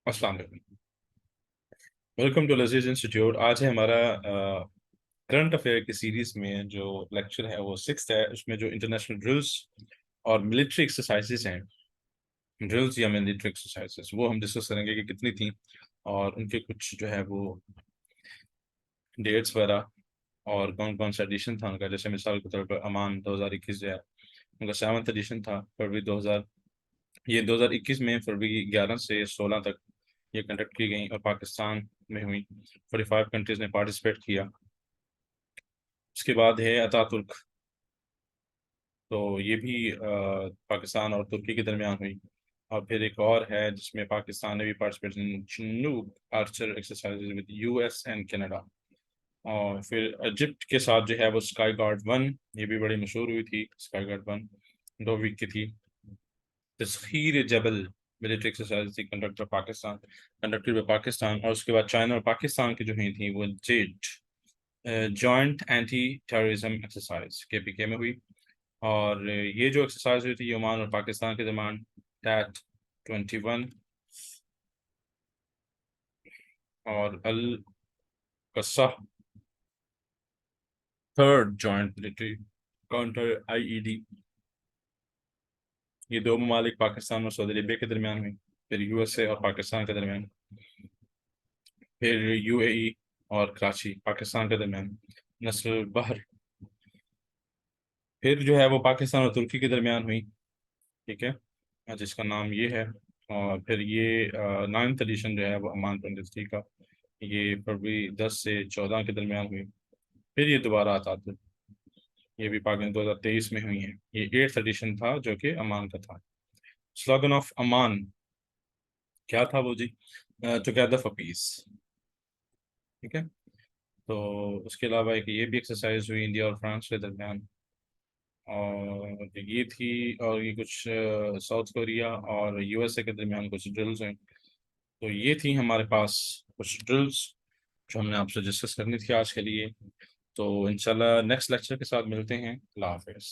अस्सलाम वालेकुम। Welcome to Al-Aziz institute. आज है हमारा करंट अफेयर की सीरीज में जो लेक्चर है वो 6th है। उसमें जो इंटरनेशनल ड्रिल्स और मिलिट्री एक्सरसाइजेस हैं, ड्रिल्स या मिलिट्री एक्सरसाइजेस, वो हम डिस्कस करेंगे कि कितनी थी और उनके कुछ जो है वो डेट्स वगैरह और कौन कौन सा एडिशन था उनका। जैसे मिसाल के तौर पर अमान 2021 जो है उनका 7th एडिशन था, फरवरी 2000, ये 2021 में फरवरी 11 से 16 तक ये कंडक्ट की गई और पाकिस्तान में हुई। 45 कंट्रीज ने पार्टिसिपेट किया। उसके बाद है अतातुर्क, तो ये भी पाकिस्तान और तुर्की के दरमियान हुई। और फिर एक और है जिसमें पाकिस्तान ने भी participate in Chinook Archer exercises with US and Canada. और फिर इजिप्ट के साथ जो है वो स्काई गार्ड 1, ये भी बड़ी मशहूर हुई थी। स्काई गार्ड 1 2 वीक की थी। तस्खीर जबल मिलिट्री एक्सरसाइज थी कंडक्टेड बाय पाकिस्तान। और उसके बाद चाइना और पाकिस्तान की जो हुई थी वो jet joint anti terrorism exercise KPK में हुई। और ये जो एक्सरसाइज हुई थी ये ओमान और पाकिस्तान के दरमियान टैट 21 और अल कस्सा third joint military counter IED, ये दो ममालिक पाकिस्तान और सऊदी अरबिया के दरमियान हुई। फिर यूएसए और पाकिस्तान के दरमियान, फिर यूएई और कराची पाकिस्तान के दरमियान नस्ल बहर, फिर जो है वो पाकिस्तान और तुर्की के दरमियान हुई। ठीक है, जिसका नाम ये है। और फिर ये 9th एडिशन जो है वो अमान 23 का, ये फरवरी 10 से 14 के दरमियान हुई। फिर ये दोबारा आता था, ये भी पाकिस्तान 2023 में हुई है। ये 8th एडिशन था जो कि अमान का था। स्लोगन ऑफ अमान क्या था वो जी? Together for piece. ठीक है, तो उसके अलावा एक ये भी एक्सरसाइज हुई इंडिया और फ्रांस के दरमियान। और ये थी, और ये कुछ साउथ कोरिया और यूएसए के दरमियान कुछ ड्रिल्स हैं। तो ये थी हमारे पास कुछ ड्रिल्स जो हमने आपसे डिस्कस करनी थी आज के लिए। तो इंशाल्लाह नेक्स्ट लेक्चर के साथ मिलते हैं। अल्लाह हाफिज़।